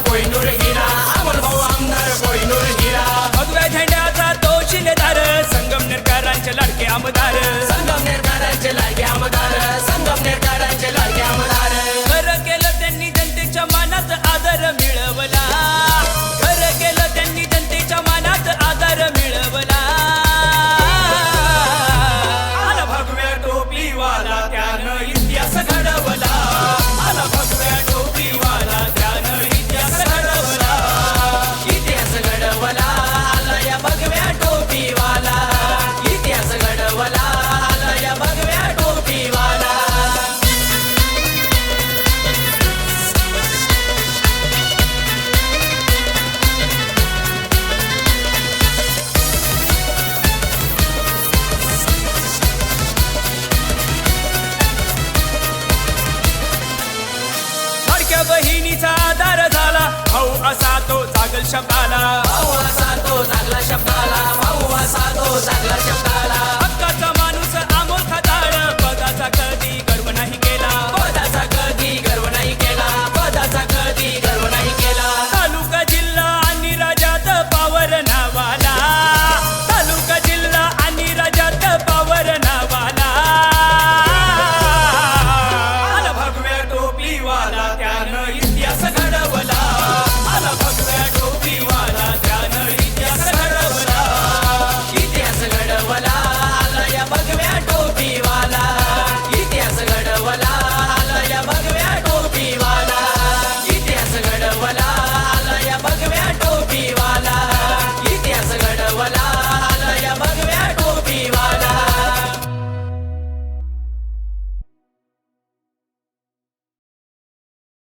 कोहिनूर हिरा, अमोल भाऊ आमदार कोहिनूर हिरा. भगव्या झेंड्याचा तो शिलेदार, संगमनेरकरांचे लाडके आमदार. संगमनेरकरांचे लाडके आमदार, संगमनेरकरांचे लाडके आमदार. खरं केलं त्यांनी जनतेच्या मनात आदर मिळवला. खरं केलं त्यांनी जनतेच्या मनात आदर मिळवला. आला भगव्या टोपीवाला त्यानं इतिहास घडवला. आला भगव्या टोपीवाला त्यानं इतिहास घडवला. इतिहास घडवला आला या भगव्या टोपीवाला. इतिहास घडवला आला या भगव्या टोपीवाला. लाडक्या बहिणीचा आधार झाला, भाऊ असा तो जागल शब्दाला. भाऊ असा तो जागला शब्दाला. भाऊ असा तो जागला शब्दाला.